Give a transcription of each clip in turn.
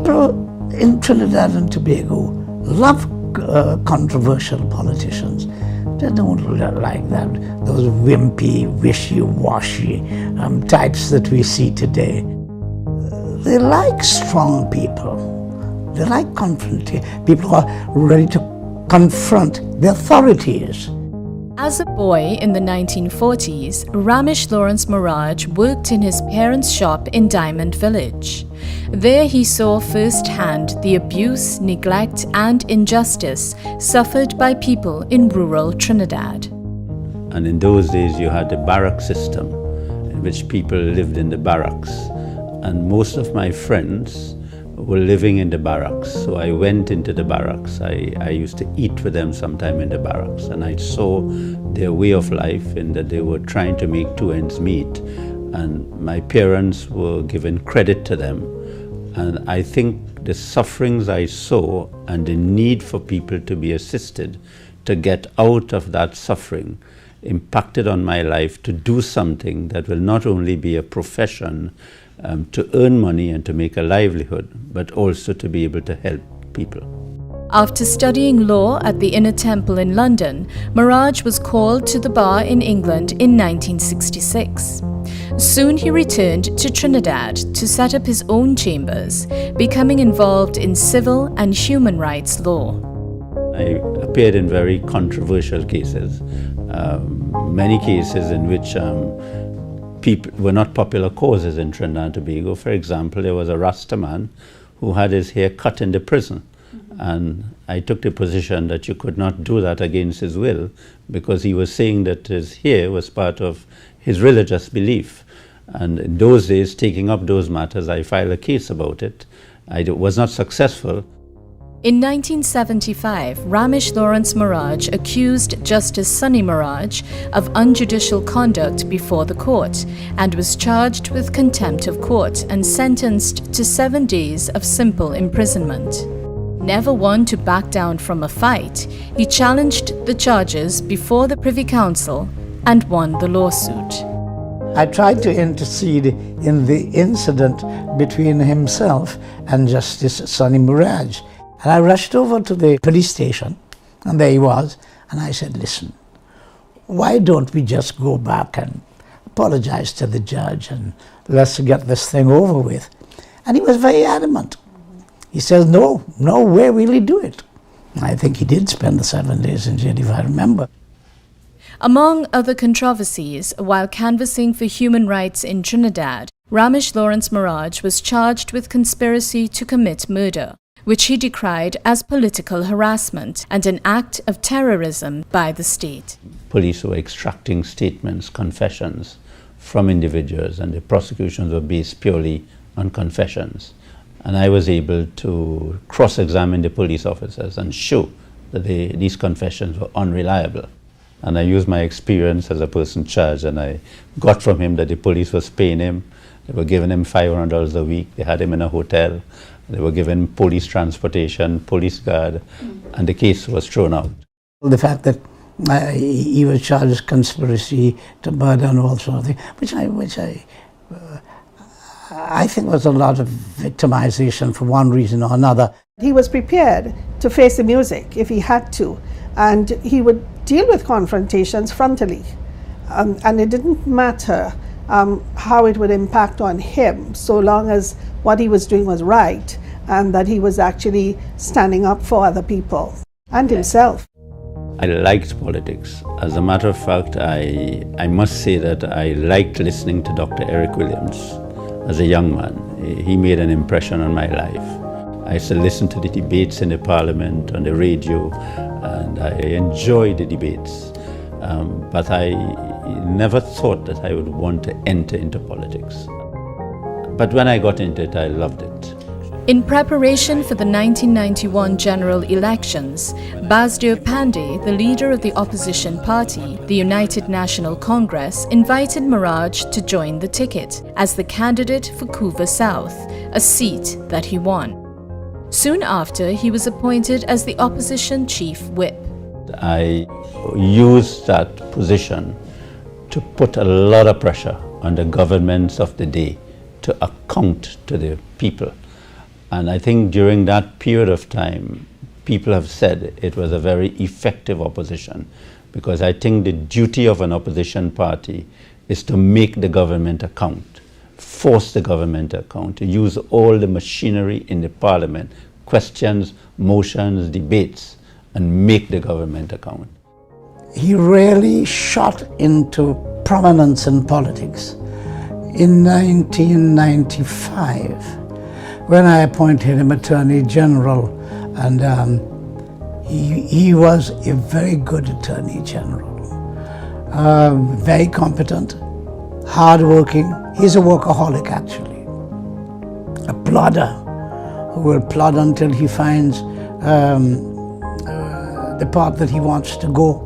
People in Trinidad and Tobago love controversial politicians. They don't like that, those wimpy, wishy-washy types that we see today. They like strong people. They like confrontation, people who are ready to confront the authorities. As a boy in the 1940s, Ramesh Lawrence Maharaj worked in his parents' shop in Diamond Village. There he saw firsthand the abuse, neglect and injustice suffered by people in rural Trinidad. And in those days you had the barrack system in which people lived in the barracks. And most of my friends were living in the barracks. So I went into the barracks. I used to eat with them sometime in the barracks. And I saw their way of life in that they were trying to make two ends meet. And my parents were given credit to them. And I think the sufferings I saw and the need for people to be assisted to get out of that suffering impacted on my life to do something that will not only be a profession to earn money and to make a livelihood, but also to be able to help people. After studying law at the Inner Temple in London, Maharaj was called to the bar in England in 1966. Soon he returned to Trinidad to set up his own chambers, becoming involved in civil and human rights law. I appeared in very controversial cases, many cases in which people were not popular causes in Trinidad and Tobago. For example, there was a Rasta man who had his hair cut in the prison. And I took the position that you could not do that against his will because he was saying that his hair was part of his religious belief. And in those days, taking up those matters, I filed a case about it. I was not successful. In 1975, Ramesh Lawrence Maharaj accused Justice Sunny Maharaj of unjudicial conduct before the court and was charged with contempt of court and sentenced to 7 days of simple imprisonment. Never one to back down from a fight, he challenged the charges before the Privy Council and won the lawsuit. I tried to intercede in the incident between himself and Justice Sunny Maharaj. And I rushed over to the police station, and there he was, and I said, listen, why don't we just go back and apologize to the judge and let's get this thing over with? And he was very adamant. He says, no way will he do it. I think he did spend the 7 days in jail, if I remember. Among other controversies, while canvassing for human rights in Trinidad, Ramesh Lawrence Maharaj was charged with conspiracy to commit murder, which he decried as political harassment and an act of terrorism by the state. Police were extracting statements, confessions from individuals, and the prosecutions were based purely on confessions. And I was able to cross-examine the police officers and show that these confessions were unreliable. And I used my experience as a person charged, and I got from him that the police was paying him. They were giving him $500 a week. They had him in a hotel. They were given police transportation, police guard, and the case was thrown out. The fact that he was charged with conspiracy to murder and all sorts of things, which I think was a lot of victimization for one reason or another. He was prepared to face the music if he had to, and he would deal with confrontations frontally. And it didn't matter how it would impact on him, so long as what he was doing was right and that he was actually standing up for other people and himself. I liked politics. As a matter of fact, I must say that I liked listening to Dr. Eric Williams as a young man. He made an impression on my life. I used to listen to the debates in the parliament, on the radio, and I enjoyed the debates. But I never thought that I would want to enter into politics. But when I got into it, I loved it. In preparation for the 1991 general elections, Basdeo Pandey, the leader of the opposition party, the United National Congress, invited Maharaj to join the ticket as the candidate for Couva South, a seat that he won. Soon after, he was appointed as the opposition chief whip. I used that position to put a lot of pressure on the governments of the day to account to the people. And I think during that period of time, people have said it was a very effective opposition, because I think the duty of an opposition party is to make the government account, force the government account, to use all the machinery in the parliament, questions, motions, debates, and make the government account. He really shot into prominence in politics. In 1995, when I appointed him Attorney General, and he was a very good Attorney General. Very competent, hardworking. He's a workaholic, actually. A plodder who will plod until he finds the path that he wants to go.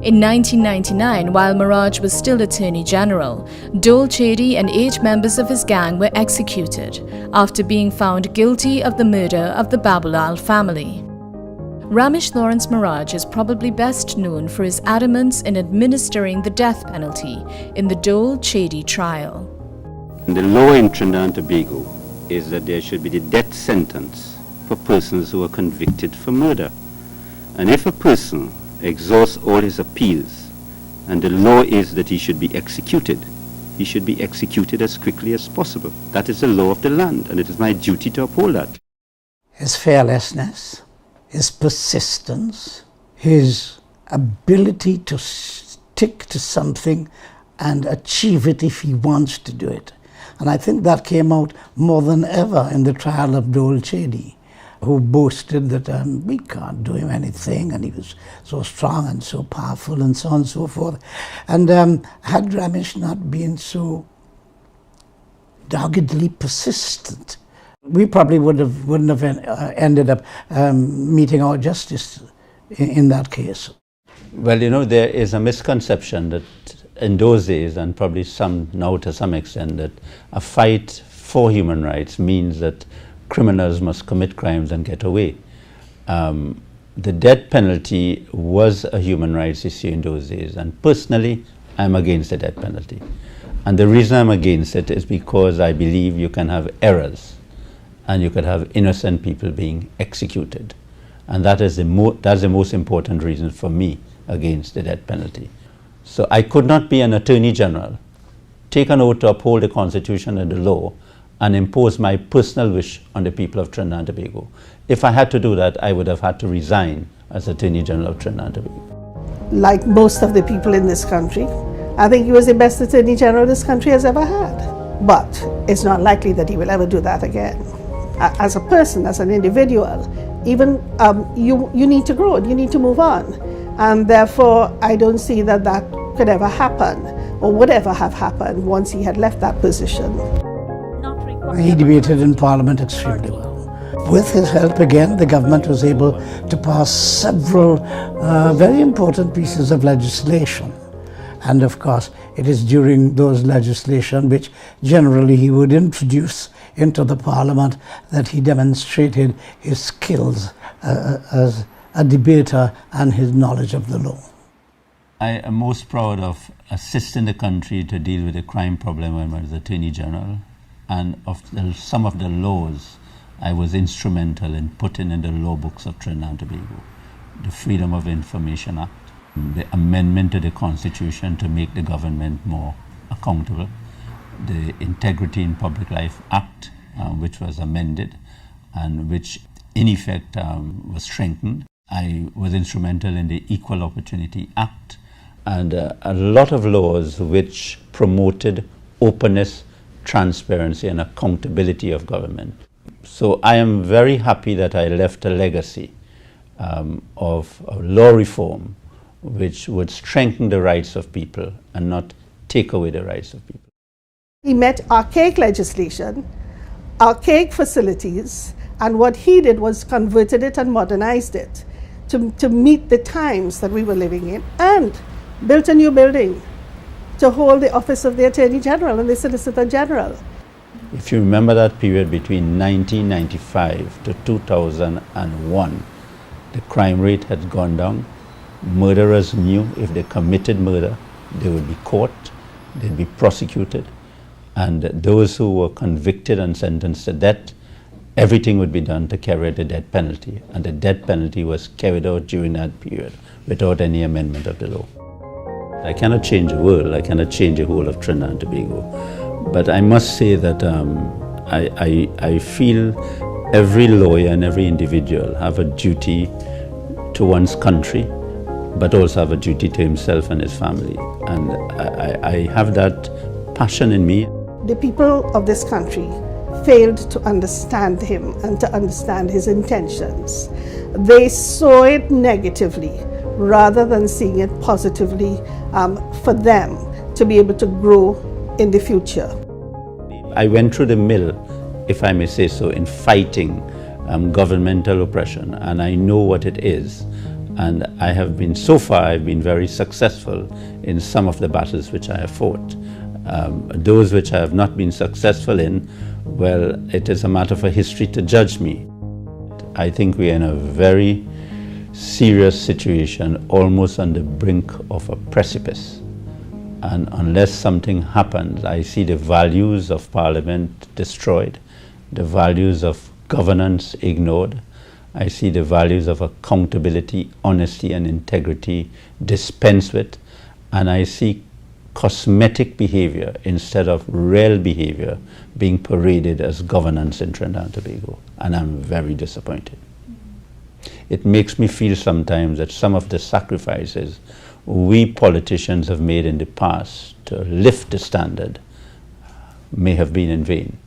In 1999, while Maharaj was still Attorney General, Dole Chedi and 8 members of his gang were executed after being found guilty of the murder of the Babulal family. Ramesh Lawrence Maharaj is probably best known for his adamance in administering the death penalty in the Dole Chedi trial. The law in Trinidad and Tobago is that there should be the death sentence for persons who are convicted for murder. And if a person exhausts all his appeals, and the law is that he should be executed as quickly as possible. That is the law of the land, and it is my duty to uphold that. His fearlessness, his persistence, his ability to stick to something and achieve it if he wants to do it. And I think that came out more than ever in the trial of Dole Chedi, who boasted that we can't do him anything, and he was so strong and so powerful and so on and so forth. And had Ramesh not been so doggedly persistent, we probably wouldn't have ended up meeting our justice in that case. Well, you know, there is a misconception that in those days, and probably some now to some extent, that a fight for human rights means that criminals must commit crimes and get away. The death penalty was a human rights issue in those days, and personally, I'm against the death penalty. And the reason I'm against it is because I believe you can have errors, and you could have innocent people being executed. And that is that's the most important reason for me against the death penalty. So I could not be an Attorney General, take an oath to uphold the Constitution and the law, and impose my personal wish on the people of Trinidad and Tobago. If I had to do that, I would have had to resign as Attorney General of Trinidad and Tobago. Like most of the people in this country, I think he was the best Attorney General this country has ever had. But it's not likely that he will ever do that again. As a person, as an individual, even you need to grow, you need to move on. And therefore, I don't see that that could ever happen or would ever have happened once he had left that position. He debated in Parliament extremely well. With his help again, the government was able to pass several very important pieces of legislation. And of course, it is during those legislation which generally he would introduce into the Parliament that he demonstrated his skills as a debater and his knowledge of the law. I am most proud of assisting the country to deal with the crime problem when I was Attorney General, and of some of the laws I was instrumental in putting in the law books of Trinidad and Tobago. The Freedom of Information Act, the amendment to the Constitution to make the government more accountable, the Integrity in Public Life Act, which was amended and which in effect was strengthened. I was instrumental in the Equal Opportunity Act, and a lot of laws which promoted openness, transparency and accountability of government. So I am very happy that I left a legacy of law reform which would strengthen the rights of people and not take away the rights of people. He met archaic legislation, archaic facilities, and what he did was converted it and modernized it to meet the times that we were living in, and built a new building to hold the office of the Attorney General and the Solicitor General. If you remember that period between 1995 to 2001, the crime rate had gone down. Murderers knew if they committed murder, they would be caught, they'd be prosecuted, and those who were convicted and sentenced to death, everything would be done to carry out the death penalty, and the death penalty was carried out during that period without any amendment of the law. I cannot change the world, I cannot change the whole of Trinidad and Tobago, but I must say that I feel every lawyer and every individual have a duty to one's country, but also have a duty to himself and his family. And I have that passion in me. The people of this country failed to understand him and to understand his intentions. They saw it negatively rather than seeing it positively for them to be able to grow in the future. I went through the mill, if I may say so, in fighting governmental oppression, and I know what it is. And I have been, so far, I've been very successful in some of the battles which I have fought. Those which I have not been successful in, well, it is a matter for history to judge me. I think we are in a very serious situation, almost on the brink of a precipice. And unless something happens, I see the values of Parliament destroyed, the values of governance ignored. I see the values of accountability, honesty, and integrity dispensed with, and I see cosmetic behavior instead of real behavior being paraded as governance in Trinidad and Tobago, and I'm very disappointed. It makes me feel sometimes that some of the sacrifices we politicians have made in the past to lift the standard may have been in vain.